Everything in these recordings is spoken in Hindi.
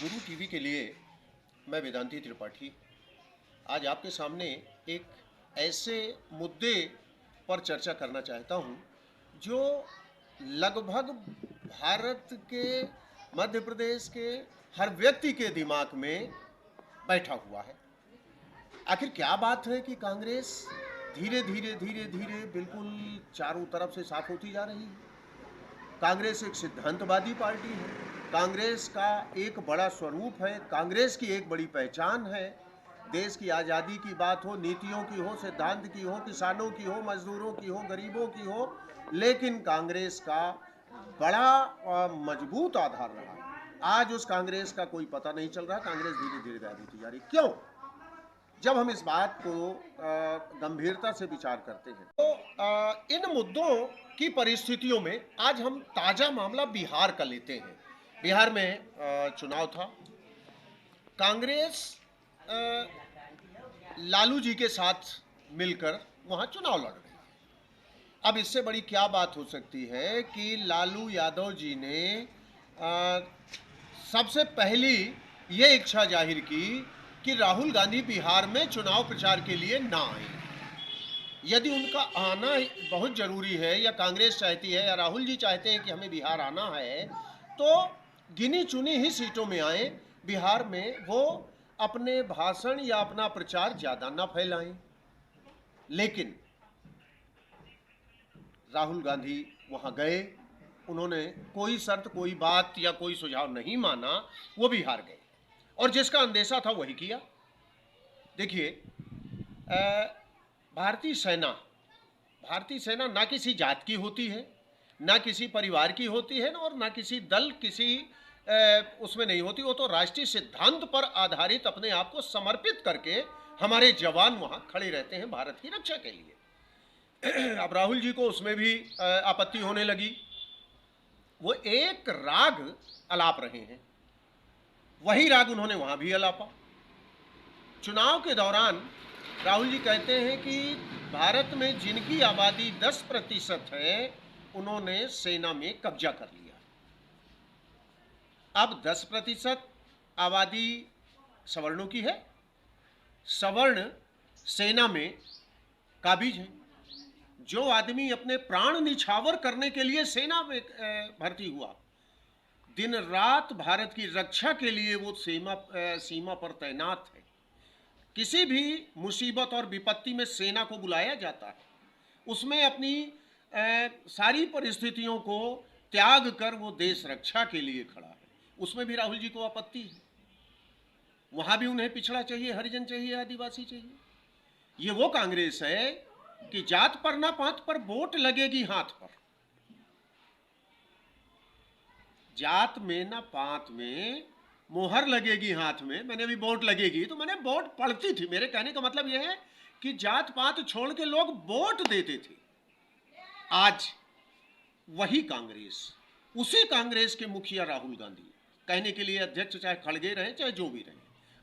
गुरु टीवी के लिए मैं वेदांती त्रिपाठी आज आपके सामने एक ऐसे मुद्दे पर चर्चा करना चाहता हूं जो लगभग भारत के मध्य प्रदेश के हर व्यक्ति के दिमाग में बैठा हुआ है। आखिर क्या बात है कि कांग्रेस धीरे धीरे धीरे धीरे बिल्कुल चारों तरफ से साफ होती जा रही है। कांग्रेस एक सिद्धांतवादी पार्टी है। कांग्रेस का एक बड़ा स्वरूप है, कांग्रेस की एक बड़ी पहचान है। देश की आज़ादी की बात हो, नीतियों की हो, सिद्धांत की हो, किसानों की हो, मजदूरों की हो, गरीबों की हो, लेकिन कांग्रेस का बड़ा मजबूत आधार रहा। आज उस कांग्रेस का कोई पता नहीं चल रहा। कांग्रेस धीरे धीरे गायब होती जा रही। क्यों? जब हम इस बात को गंभीरता से विचार करते हैं तो इन मुद्दों की परिस्थितियों में आज हम ताजा मामला बिहार का लेते हैं। बिहार में चुनाव था। कांग्रेस लालू जी के साथ मिलकर वहां चुनाव लड़ रही है। अब इससे बड़ी क्या बात हो सकती है कि लालू यादव जी ने सबसे पहली ये इच्छा जाहिर की कि राहुल गांधी बिहार में चुनाव प्रचार के लिए ना आए। यदि उनका आना बहुत जरूरी है या कांग्रेस चाहती है या राहुल जी चाहते हैं कि हमें बिहार आना है, तो गिनी चुनी ही सीटों में आए। बिहार में वो अपने भाषण या अपना प्रचार ज्यादा ना फैलाएं। लेकिन राहुल गांधी वहां गए, उन्होंने कोई शर्त, कोई बात या कोई सुझाव नहीं माना, वो बिहार गए और जिसका अंदेशा था वही किया। देखिए, भारतीय सेना ना किसी जात की होती है, ना किसी परिवार की होती है, और ना किसी दल, किसी उसमें नहीं होती। वो तो राष्ट्रीय सिद्धांत पर आधारित अपने आप को समर्पित करके हमारे जवान वहां खड़े रहते हैं भारत की रक्षा के लिए। अब राहुल जी को उसमें भी आपत्ति होने लगी। वो एक राग अलाप रहे हैं, वही राग उन्होंने वहां भी अलापा। चुनाव के दौरान राहुल जी कहते हैं कि भारत में जिनकी आबादी 10% है, उन्होंने सेना में कब्जा कर लिया। अब 10% आबादी सवर्णों की है। सवर्ण सेना में काबिज है। जो आदमी अपने प्राण निछावर करने के लिए सेना में भर्ती हुआ, दिन रात भारत की रक्षा के लिए वो सीमा पर तैनात है। किसी भी मुसीबत और विपत्ति में सेना को बुलाया जाता है। उसमें अपनी सारी परिस्थितियों को त्याग कर वो देश रक्षा के लिए खड़ा है। उसमें भी राहुल जी को आपत्ति है। वहां भी उन्हें पिछड़ा चाहिए, हरिजन चाहिए, आदिवासी चाहिए। ये वो कांग्रेस है कि जात पर ना पात पर वोट लगेगी हाथ पर। जात में ना पात में मोहर लगेगी हाथ में। मैंने भी वोट लगेगी तो मैंने वोट पड़ती थी। मेरे कहने का मतलब यह है कि जात पात छोड़ के लोग वोट देते थे। आज वही कांग्रेस, उसी कांग्रेस के मुखिया राहुल गांधी, कहने के लिए अध्यक्ष चाहे खड़गे रहे चाहे जो भी रहे,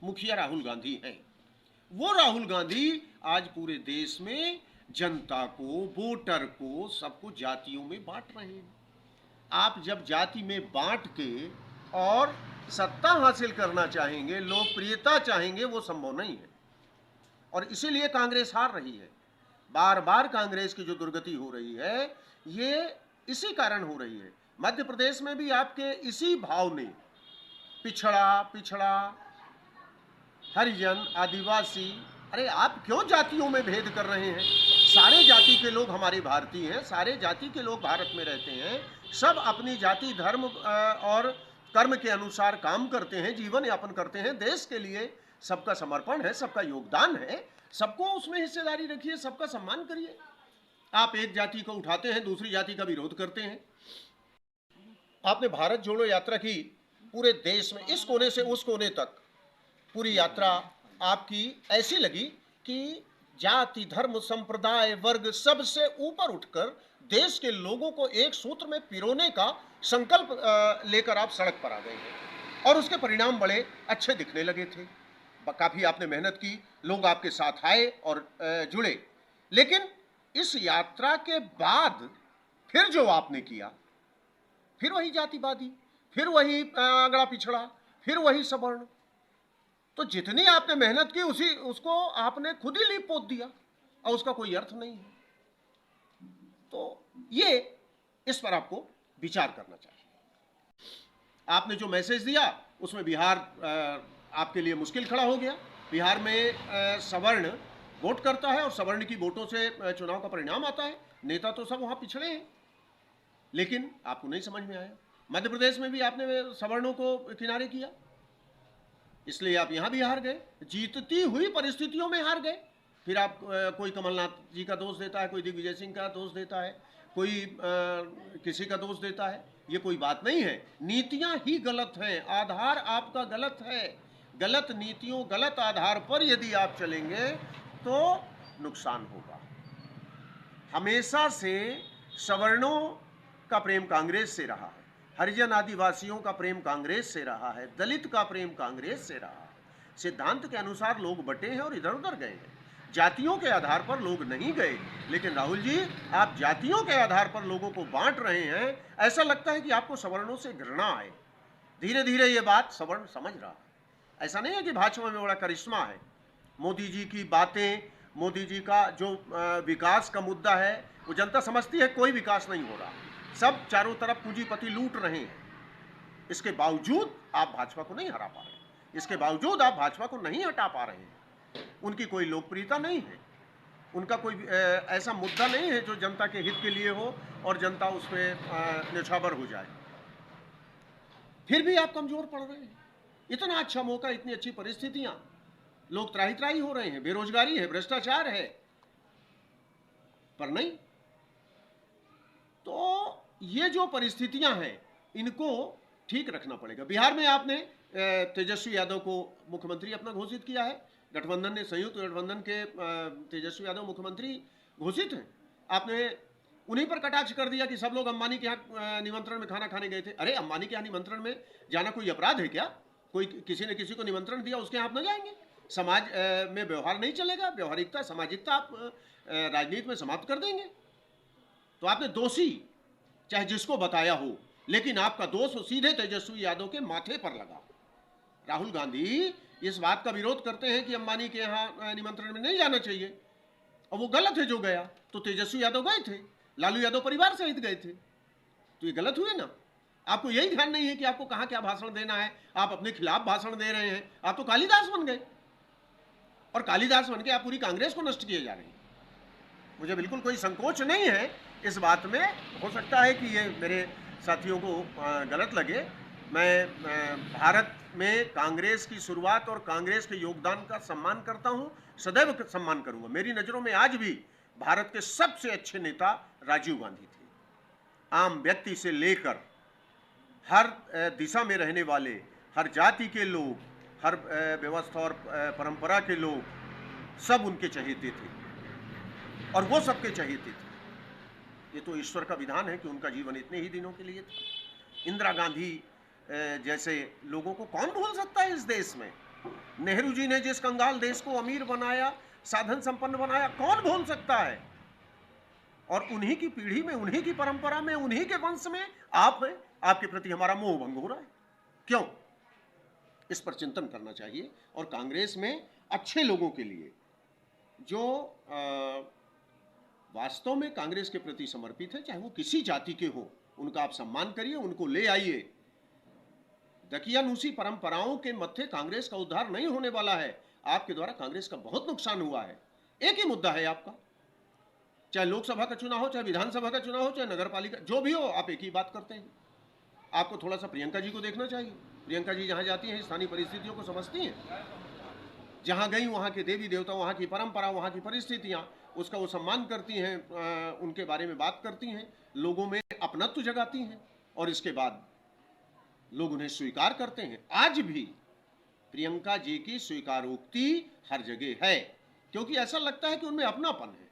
मुखिया राहुल गांधी हैं। वो राहुल गांधी आज पूरे देश में जनता को, वोटर को, सबको जातियों में बांट रहे हैं। आप जब जाति में बांट के और सत्ता हासिल करना चाहेंगे, लोकप्रियता चाहेंगे, वो संभव नहीं है। और इसीलिए कांग्रेस हार रही है। बार बार कांग्रेस की जो दुर्गति हो रही है, ये इसी कारण हो रही है। मध्य प्रदेश में भी आपके इसी भाव ने पिछड़ा, हरिजन, आदिवासी, अरे आप क्यों जातियों में भेद कर रहे हैं? सारे जाति के लोग हमारे भारतीय हैं, सारे जाति के लोग भारत में रहते हैं। सब अपनी जाति, धर्म और कर्म के अनुसार काम करते हैं, जीवन यापन करते हैं। देश के लिए सबका समर्पण है, सबका योगदान है। सबको उसमें हिस्सेदारी रखिए, सबका सम्मान करिए। आप एक जाति को उठाते हैं, दूसरी जाति का विरोध करते हैं। आपने भारत जोड़ो यात्रा की, पूरे देश में इस कोने से उस कोने तक पूरी यात्रा आपकी ऐसी लगी कि जाति, धर्म, संप्रदाय, वर्ग सबसे ऊपर उठकर देश के लोगों को एक सूत्र में पिरोने का संकल्प लेकर आप सड़क पर आ गए हैं। और उसके परिणाम बड़े अच्छे दिखने लगे थे। काफी आपने मेहनत की, लोग आपके साथ आए और जुड़े। लेकिन इस यात्रा के बाद फिर जो आपने किया, फिर वही जातिवादी, फिर वही अगड़ा पिछड़ा, फिर वही सवर्ण। तो जितनी आपने मेहनत की उसको आपने खुद ही लीप पोत दिया और उसका कोई अर्थ नहीं है। तो ये इस पर आपको विचार करना चाहिए। आपने जो मैसेज दिया उसमें बिहार आपके लिए मुश्किल खड़ा हो गया। बिहार में सवर्ण वोट करता है और सवर्ण की वोटों से चुनाव का परिणाम आता है। नेता तो सब वहां पिछड़े हैं, लेकिन आपको नहीं समझ में आया। मध्य प्रदेश में भी आपने सवर्णों को किनारे किया, इसलिए आप यहां भी हार गए, जीतती हुई परिस्थितियों में हार गए। फिर आप कोई कमलनाथ जी का दोष देता है, कोई दिग्विजय सिंह का दोष देता है, कोई किसी का दोष देता है। ये कोई बात नहीं है, नीतियां ही गलत हैं, आधार आपका गलत है। गलत नीतियों, गलत आधार पर यदि आप चलेंगे तो नुकसान होगा। हमेशा से सवर्णों का प्रेम कांग्रेस से रहा है, हरिजन आदिवासियों का प्रेम कांग्रेस से रहा है, दलित का प्रेम कांग्रेस से रहा है। सिद्धांत के अनुसार लोग बटे हैं और इधर उधर गए हैं, जातियों के आधार पर लोग नहीं गए। लेकिन राहुल जी, आप जातियों के आधार पर लोगों को बांट रहे हैं। ऐसा लगता है कि आपको सवर्णों से घृणा है। धीरे धीरे ये बात सवर्ण समझ रहा है। ऐसा नहीं है कि भाजपा में बड़ा करिश्मा है। मोदी जी की बातें, मोदी जी का जो विकास का मुद्दा है, वो जनता समझती है कोई विकास नहीं हो रहा, सब चारों तरफ पूंजीपति लूट रहे हैं। इसके बावजूद आप भाजपा को नहीं हरा पा रहे, इसके बावजूद आप भाजपा को नहीं हटा पा रहे हैं। उनकी कोई लोकप्रियता नहीं है, उनका कोई ऐसा मुद्दा नहीं है जो जनता के हित के लिए हो और जनता उस पर न्यौछावर हो जाए। फिर भी आप कमजोर पड़ रहे हैं। इतना अच्छा मौका, इतनी अच्छी परिस्थितियां, लोग त्राही त्राही हो रहे हैं, बेरोजगारी है, भ्रष्टाचार है, पर नहीं। तो ये जो परिस्थितियां हैं इनको ठीक रखना पड़ेगा। बिहार में आपने तेजस्वी यादव को मुख्यमंत्री अपना घोषित किया है। गठबंधन ने, संयुक्त गठबंधन के तेजस्वी यादव मुख्यमंत्री घोषित हैं। आपने उन्हीं पर कटाक्ष कर दिया कि सब लोग अंबानी के यहाँ निमंत्रण में खाना खाने गए थे। अरे, अंबानी के यहाँ निमंत्रण में जाना कोई अपराध है क्या? कोई किसी ने किसी को निमंत्रण दिया, उसके यहाँ आप न जाएंगे? समाज में व्यवहार नहीं चलेगा, व्यवहारिकता, सामाजिकता आप राजनीति में समाप्त कर देंगे? तो आपने दोषी चाहे जिसको बताया हो, लेकिन आपका दोष सीधे तेजस्वी यादव के माथे पर लगा। राहुल गांधी इस बात का विरोध करते हैं कि अंबानी के यहाँ निमंत्रण में नहीं जाना चाहिए, और वो गलत है जो गया। तो तेजस्वी यादव गए थे, लालू यादव परिवार सहित गए थे, तो ये गलत हुए ना। आपको यही ध्यान नहीं है कि आपको कहाँ क्या भाषण देना है, आप अपने खिलाफ भाषण दे रहे हैं। आप तो कालिदास बन गए, और कालिदास बन के आप पूरी कांग्रेस को नष्ट किए जा रहे हैं। मुझे बिल्कुल कोई संकोच नहीं है इस बात में। हो सकता है कि ये मेरे साथियों को गलत लगे। मैं भारत में कांग्रेस की शुरुआत और कांग्रेस के योगदान का सम्मान करता हूं, सदैव सम्मान करूंगा। मेरी नज़रों में आज भी भारत के सबसे अच्छे नेता राजीव गांधी थे। आम व्यक्ति से लेकर हर दिशा में रहने वाले, हर जाति के लोग, हर व्यवस्था और परंपरा के लोग, सब उनके चहेते थे, और वो सबके चहेते थे। ये तो ईश्वर का विधान है कि उनका जीवन इतने ही दिनों के लिए था। इंदिरा गांधी जैसे लोगों को कौन भूल सकता है इस देश में? नेहरू जी ने जिस कंगाल देश को अमीर बनाया, साधन संपन्न बनाया, कौन भूल सकता है? और उन्हीं की पीढ़ी में, उन्हीं की परंपरा में, उन्हीं के वंश में आप हैं। आपके प्रति हमारा मोह भंग हो रहा है, क्यों? इस पर चिंतन करना चाहिए। और कांग्रेस में अच्छे लोगों के लिए, जो वास्तव में कांग्रेस के प्रति समर्पित है, चाहे वो किसी जाति के हो, उनका आप सम्मान करिए, उनको ले आइए। दकियानूसी परंपराओं के मत्थे कांग्रेस का उद्धार नहीं होने वाला है। आपके द्वारा कांग्रेस का बहुत नुकसान हुआ है। एक ही मुद्दा है आपका, चाहे लोकसभा का चुनाव हो, चाहे विधानसभा का चुनाव हो, चाहे नगर पालिका, जो भी हो, आप एक ही बात करते हैं। आपको थोड़ा सा प्रियंका जी को देखना चाहिए। प्रियंका जी जहाँ जाती हैं स्थानीय परिस्थितियों को समझती हैं, जहाँ गई वहाँ के देवी देवता, वहाँ की परंपरा, वहाँ की परिस्थितियाँ, उसका वो सम्मान करती हैं, उनके बारे में बात करती हैं, लोगों में अपनत्व जगाती हैं, और इसके बाद लोग उन्हें स्वीकार करते हैं। आज भी प्रियंका जी की स्वीकारोक्ति हर जगह है, क्योंकि ऐसा लगता है कि उनमें अपनापन है।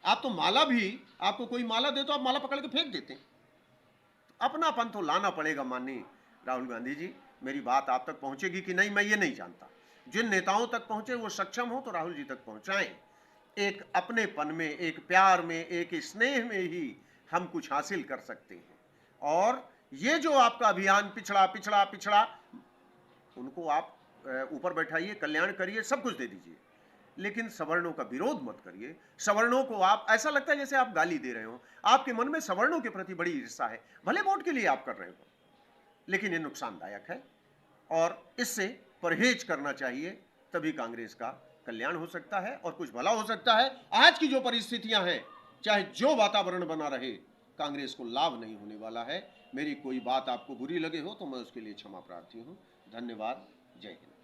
आप तो माला भी, आपको कोई माला दे तो आप माला पकड़ के फेंक देते हैं। अपनापन तो लाना पड़ेगा। माननीय राहुल गांधी जी, मेरी बात आप तक पहुंचेगी कि नहीं मैं ये नहीं जानता। जिन नेताओं तक पहुंचे वो सक्षम हो तो राहुल जी तक पहुंचाएं। एक अपनेपन में, एक प्यार में, एक स्नेह में ही हम कुछ हासिल कर सकते हैं। और ये जो आपका अभियान पिछड़ा पिछड़ा पिछड़ा, उनको आप ऊपर बैठाइए, कल्याण करिए, सब कुछ दे दीजिए, लेकिन सवर्णों का विरोध मत करिए। सवर्णों को आप, ऐसा लगता है जैसे आप गाली दे रहे हो, आपके मन में सवर्णों के प्रति बड़ी ईर्ष्या है। भले वोट के लिए आप कर रहे हो, लेकिन ये नुकसानदायक है और इससे परहेज करना चाहिए, तभी कांग्रेस का कल्याण हो सकता है और कुछ भला हो सकता है। आज की जो परिस्थितियां हैं, चाहे जो वातावरण बना रहे, कांग्रेस को लाभ नहीं होने वाला है। मेरी कोई बात आपको बुरी लगे हो तो मैं उसके लिए क्षमा प्रार्थी हूं। धन्यवाद। जय हिंद।